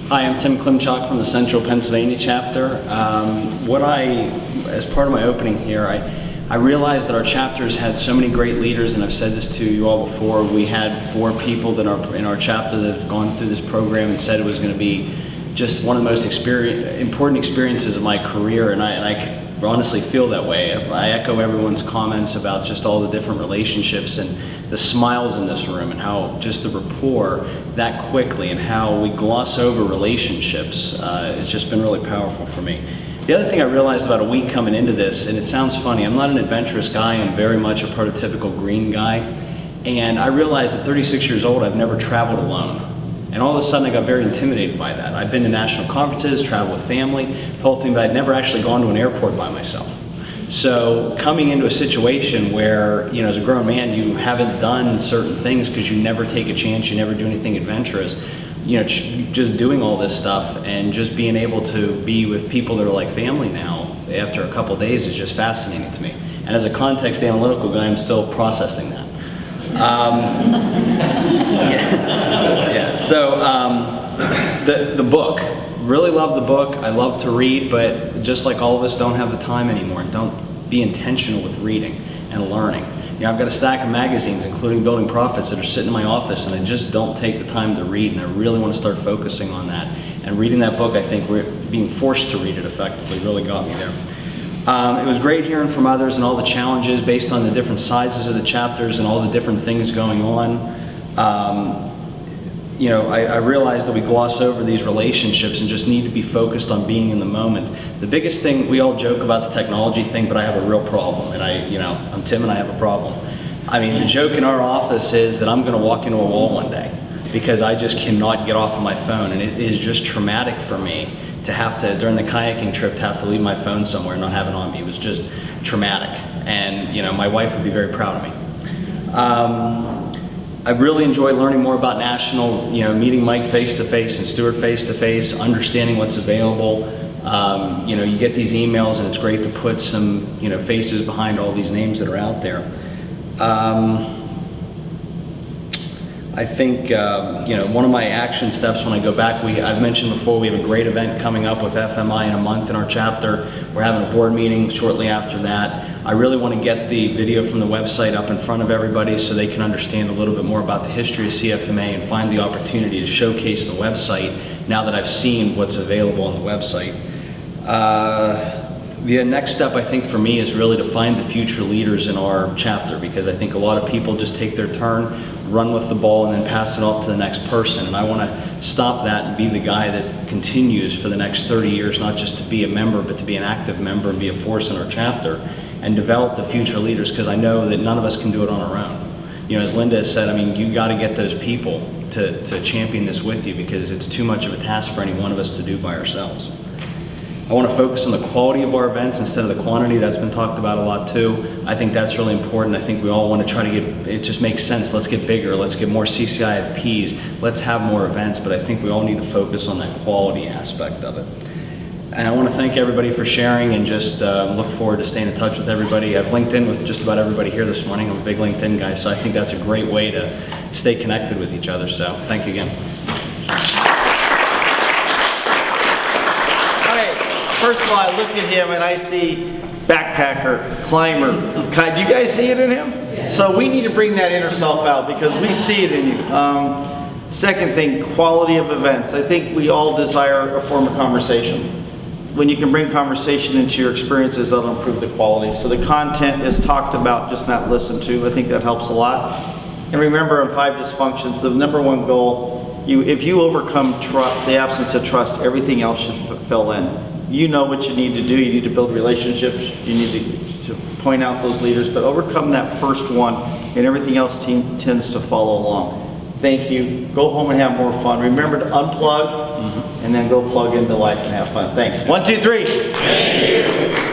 Hi, I'm Tim Klimchock from the Central Pennsylvania chapter. As part of my opening here, I realized that our chapters had so many great leaders, and I've said this to you all before. We had 4 people that are in our chapter that have gone through this program and said it was going to be just one of the most important experiences of my career, and I honestly feel that way. I echo everyone's comments about just all the different relationships and the smiles in this room and how just the rapport that quickly and how we gloss over relationships. It's just been really powerful for me. The other thing I realized about a week coming into this, and it sounds funny, I'm not an adventurous guy, I'm very much a prototypical green guy, and I realized at 36 years old I've never traveled alone. And all of a sudden I got very intimidated by that. I'd been to national conferences, traveled with family, the whole thing, but I'd never actually gone to an airport by myself. So coming into a situation where, you know, as a grown man, you haven't done certain things because you never take a chance, you never do anything adventurous, you know, just doing all this stuff and just being able to be with people that are like family now after a couple days is just fascinating to me. And as a context analytical guy, I'm still processing that. So the book, really love the book. I love to read, but just like all of us, don't have the time anymore. Don't be intentional with reading and learning. You know, I've got a stack of magazines, including Building Profits, that are sitting in my office, and I just don't take the time to read, and I really want to start focusing on that. And reading that book, I think being forced to read it effectively really got me there. It was great hearing from others and all the challenges based on the different sizes of the chapters and all the different things going on. You know, I realized that we gloss over these relationships and just need to be focused on being in the moment. The biggest thing, we all joke about the technology thing, but I have a real problem, and I'm Tim and I have a problem. I mean, the joke in our office is that I'm going to walk into a wall one day because I just cannot get off of my phone, and it is just traumatic for me to have to, during the kayaking trip, to have to leave my phone somewhere and not have it on me. It was just traumatic, and you know, my wife would be very proud of me. I really enjoy learning more about National, you know, meeting Mike face-to-face and Stuart face-to-face, understanding what's available. You know, you get these emails and it's great to put some, you know, faces behind all these names that are out there. I think, you know, one of my action steps when I go back, I've mentioned before, we have a great event coming up with FMI in a month in our chapter. We're having a board meeting shortly after that. I really want to get the video from the website up in front of everybody so they can understand a little bit more about the history of CFMA and find the opportunity to showcase the website now that I've seen what's available on the website. The next step, I think, for me is really to find the future leaders in our chapter, because I think a lot of people just take their turn, run with the ball, and then pass it off to the next person. And I want to stop that and be the guy that continues for the next 30 years, not just to be a member, but to be an active member and be a force in our chapter and develop the future leaders, because I know that none of us can do it on our own. You know, as Linda has said, I mean, you got to get those people to champion this with you, because it's too much of a task for any one of us to do by ourselves. I want to focus on the quality of our events instead of the quantity. That's been talked about a lot too. I think that's really important. I think we all want to try to get, it just makes sense. Let's get bigger. Let's get more CCIFPs. Let's have more events, but I think we all need to focus on that quality aspect of it. And I want to thank everybody for sharing, and just look forward to staying in touch with everybody. I've linked in with just about everybody here this morning. I'm a big LinkedIn guy, so I think that's a great way to stay connected with each other. So thank you again. First of all, I look at him and I see backpacker, climber. Do you guys see it in him? Yeah. So we need to bring that inner self out, because we see it in you. Second thing, quality of events. I think we all desire a form of conversation. When you can bring conversation into your experiences, that'll improve the quality. So the content is talked about, just not listened to. I think that helps a lot. And remember, in 5 dysfunctions, the #1 goal, if you overcome the absence of trust, everything else should fill in. You know what you need to do. You need to build relationships. You need to point out those leaders, but overcome that first one, and everything else tends to follow along. Thank you. Go home and have more fun. Remember to unplug, and then go plug into life and have fun. Thanks. 1, 2, 3. Thank you.